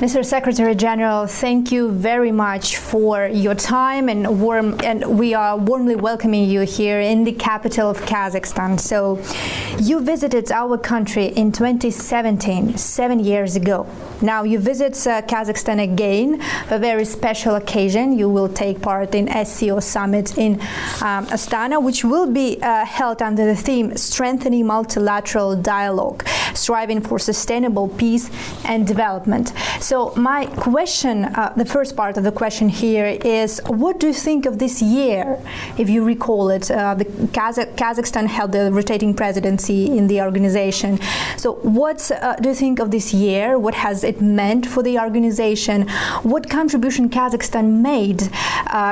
Mr. Secretary-General, thank you very much for your time, and we are warmly welcoming you here in the capital of Kazakhstan. So, you visited our country in 2017, 7 years ago. Now you visit Kazakhstan again, a very special occasion. You will take part in SCO Summit in Astana, which will be held under the theme Strengthening Multilateral Dialogue, Striving for Sustainable Peace and Development. So my question, the first part of the question here is, what do you think of this year? If you recall it, Kazakhstan held the rotating presidency in the organization. So what do you think of this year? What has it meant for the organization? What contribution Kazakhstan made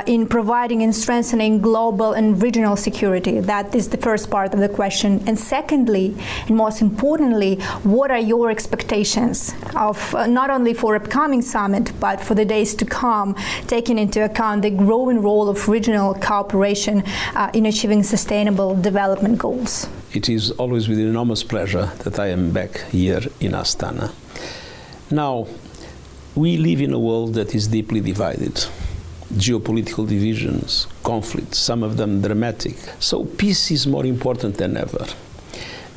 in providing and strengthening global and regional security? That is the first part of the question. And secondly, and most importantly, what are your expectations of not only for upcoming summit, but for the days to come, taking into account the growing role of regional cooperation in achieving sustainable development goals? It is always with enormous pleasure that I am back here in Astana. Now, we live in a world that is deeply divided. Geopolitical divisions, conflicts, some of them dramatic. So peace is more important than ever.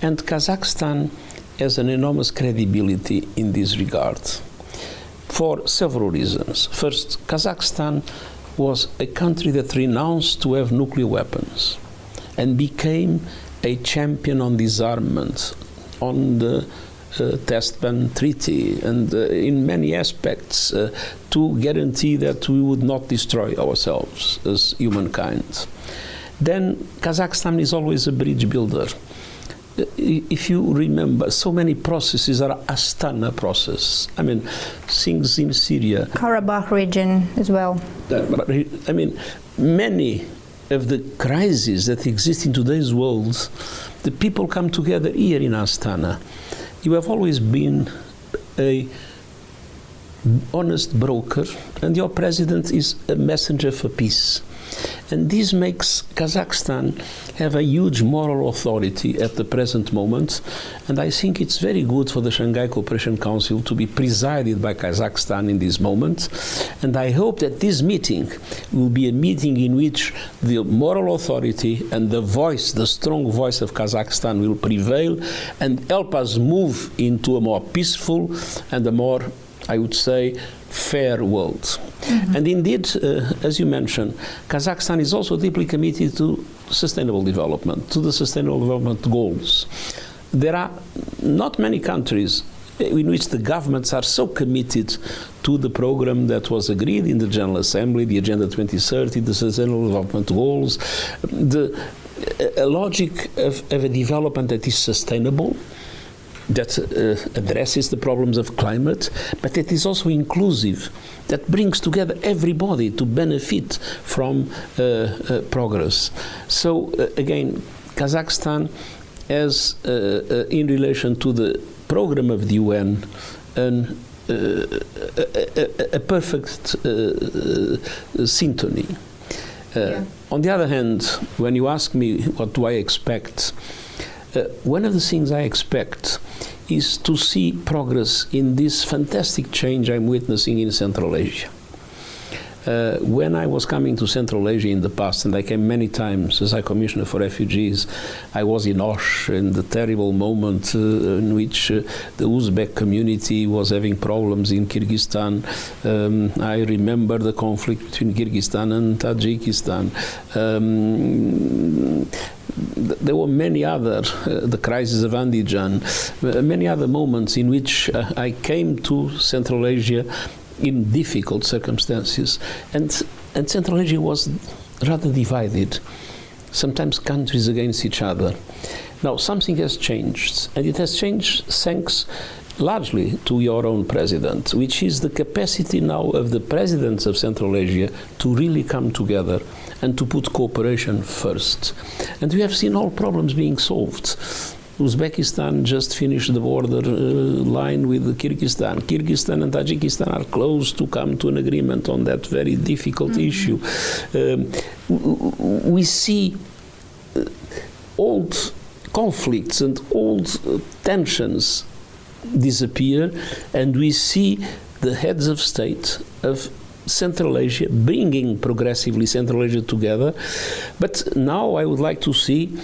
And Kazakhstan has an enormous credibility in this regard for several reasons. First, Kazakhstan was a country that renounced to have nuclear weapons and became a champion on disarmament, on the test ban treaty, and in many aspects to guarantee that we would not destroy ourselves as humankind. Then Kazakhstan is always a bridge builder. If you remember, so many processes are Astana process. I mean, things in Syria, Karabakh region as well. I mean, many of the crises that exist in today's world, the people come together here in Astana. You have always been an honest broker, and your president is a messenger for peace. And this makes Kazakhstan have a huge moral authority at the present moment, and I think it's very good for the Shanghai Cooperation Council to be presided by Kazakhstan in this moment, and I hope that this meeting will be a meeting in which the moral authority and the voice, the strong voice of Kazakhstan will prevail and help us move into a more peaceful and a more, I would say, fair world. Mm-hmm. And indeed, as you mentioned, Kazakhstan is also deeply committed to sustainable development, to the sustainable development goals. There are not many countries in which the governments are so committed to the program that was agreed in the General Assembly, the Agenda 2030, the sustainable development goals, a logic of a development that is sustainable, that addresses the problems of climate, but it is also inclusive, that brings together everybody to benefit from progress. So again, Kazakhstan has, in relation to the program of the UN, a perfect syntony. On the other hand, when you ask me what do I expect, one of the things I expect is to see progress in this fantastic change I'm witnessing in Central Asia. When I was coming to Central Asia in the past, and I came many times as High Commissioner for Refugees, I was in Osh in the terrible moment in which the Uzbek community was having problems in Kyrgyzstan. I remember the conflict between Kyrgyzstan and Tajikistan. There were many other, the crisis of Andijan, many other moments in which I came to Central Asia in difficult circumstances. And Central Asia was rather divided, sometimes countries against each other. Now something has changed, and it has changed thanks largely to your own president, which is the capacity now of the presidents of Central Asia to really come together and to put cooperation first. And we have seen all problems being solved. Uzbekistan just finished the border line with Kyrgyzstan. Kyrgyzstan and Tajikistan are close to come to an agreement on that very difficult issue. We see old conflicts and old tensions disappear, and we see the heads of state of Central Asia, bringing progressively Central Asia together. But now I would like to see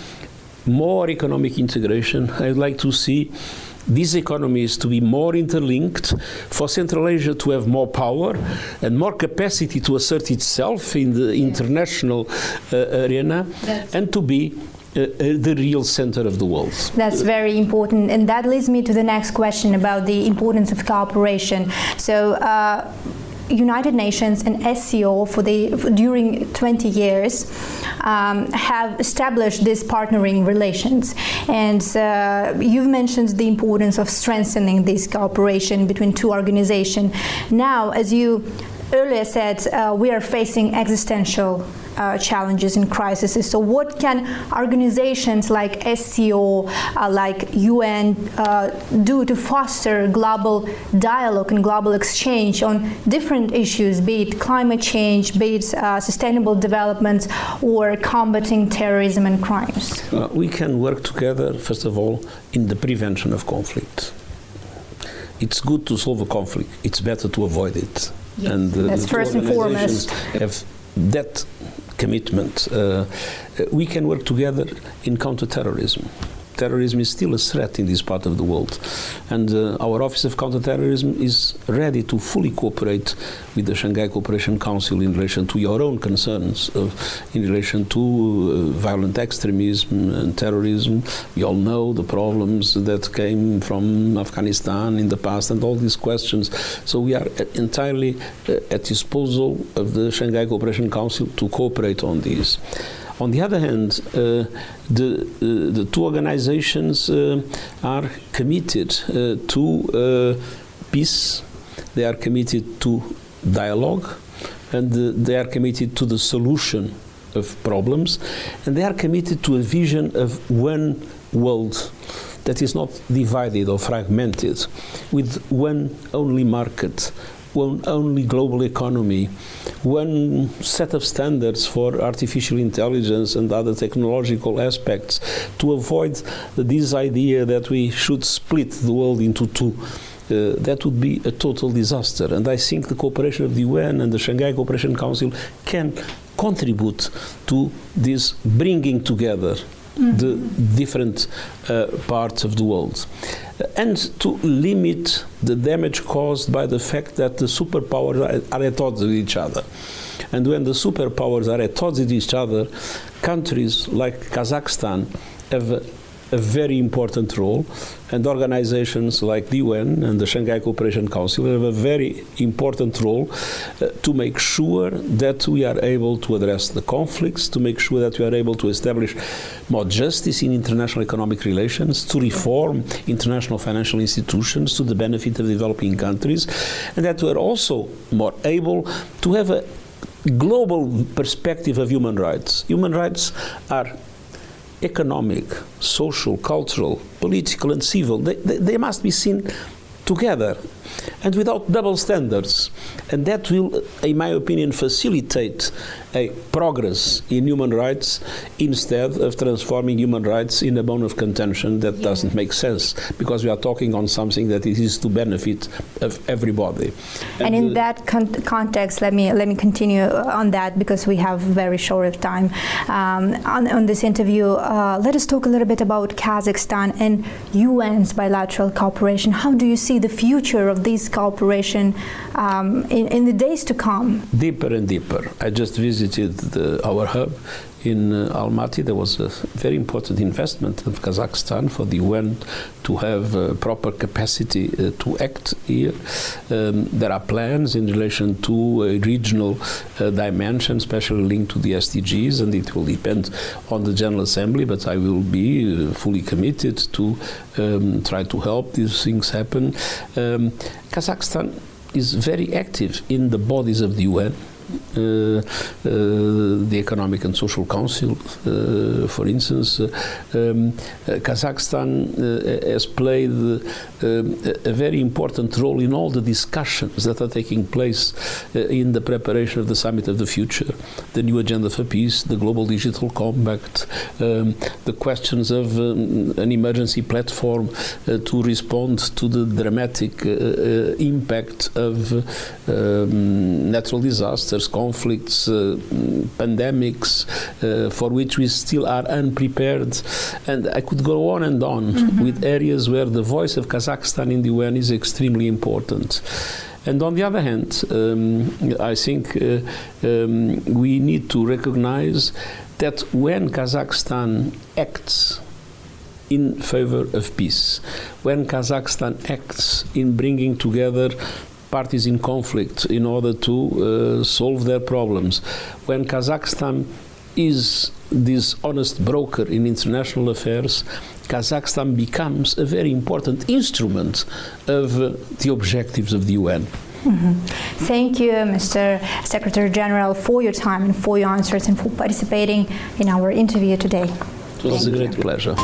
more economic integration. I would like to see these economies to be more interlinked, for Central Asia to have more power and more capacity to assert itself in the international arena, and to be the real center of the world. That's very important, and that leads me to the next question about the importance of cooperation. So United Nations and SCO during 20 years have established these partnering relations, and you've mentioned the importance of strengthening this cooperation between two organizations. Now, as you earlier said, we are facing existential challenges and crises. So what can organizations like SCO, like UN, do to foster global dialogue and global exchange on different issues, be it climate change, be it sustainable development, or combating terrorism and crimes? We can work together, first of all, in the prevention of conflict. It's good to solve a conflict. It's better to avoid it. Yes, and that's the first and foremost. Have that commitment. We can work together in counterterrorism. Terrorism is still a threat in this part of the world, and our Office of Counterterrorism is ready to fully cooperate with the Shanghai Cooperation Council in relation to your own concerns in relation to violent extremism and terrorism. We all know the problems that came from Afghanistan in the past and all these questions. So we are entirely at disposal of the Shanghai Cooperation Council to cooperate on these. On the other hand, the two organizations are committed to peace, they are committed to dialogue, and they are committed to the solution of problems, and they are committed to a vision of one world that is not divided or fragmented, with one only market, one only global economy, one set of standards for artificial intelligence and other technological aspects, to avoid this idea that we should split the world into two. That would be a total disaster. And I think the cooperation of the UN and the Shanghai Cooperation Council can contribute to this bringing together the different parts of the world, and to limit the damage caused by the fact that the superpowers are at odds with each other. And when the superpowers are at odds with each other, countries like Kazakhstan have a very important role, and organizations like the UN and the Shanghai Cooperation Council have a very important role to make sure that we are able to address the conflicts, to make sure that we are able to establish more justice in international economic relations, to reform international financial institutions to the benefit of developing countries, and that we are also more able to have a global perspective of human rights. Human rights are economic, social, cultural, political and civil. They must be seen together and without double standards. And that will, in my opinion, facilitate a progress in human rights instead of transforming human rights in a bone of contention that doesn't make sense, because we are talking on something that is to benefit of everybody. And in that context, let me continue on that, because we have very short of time on this interview. Let us talk a little bit about Kazakhstan and UN's bilateral cooperation. How do you see the future of this cooperation in the days to come? Deeper and deeper. I just visited our hub in Almaty. There was a very important investment of Kazakhstan for the UN to have proper capacity to act here. There are plans in relation to a regional dimension, especially linked to the SDGs, and it will depend on the General Assembly, but I will be fully committed to try to help these things happen. Kazakhstan is very active in the bodies of the UN. the Economic and Social Council, for instance. Kazakhstan has played a very important role in all the discussions that are taking place in the preparation of the Summit of the Future, the new Agenda for Peace, the Global Digital Compact, the questions of an emergency platform to respond to the dramatic impact of natural disasters, conflicts, pandemics, for which we still are unprepared. And I could go on and on with areas where the voice of Kazakhstan in the UN is extremely important. And on the other hand, I think we need to recognize that when Kazakhstan acts in favor of peace, when Kazakhstan acts in bringing together parties in conflict in order to solve their problems, when Kazakhstan is this honest broker in international affairs, Kazakhstan becomes a very important instrument of the objectives of the UN. Thank you, Mr. Secretary General, for your time and for your answers and for participating in our interview today. It was a great pleasure.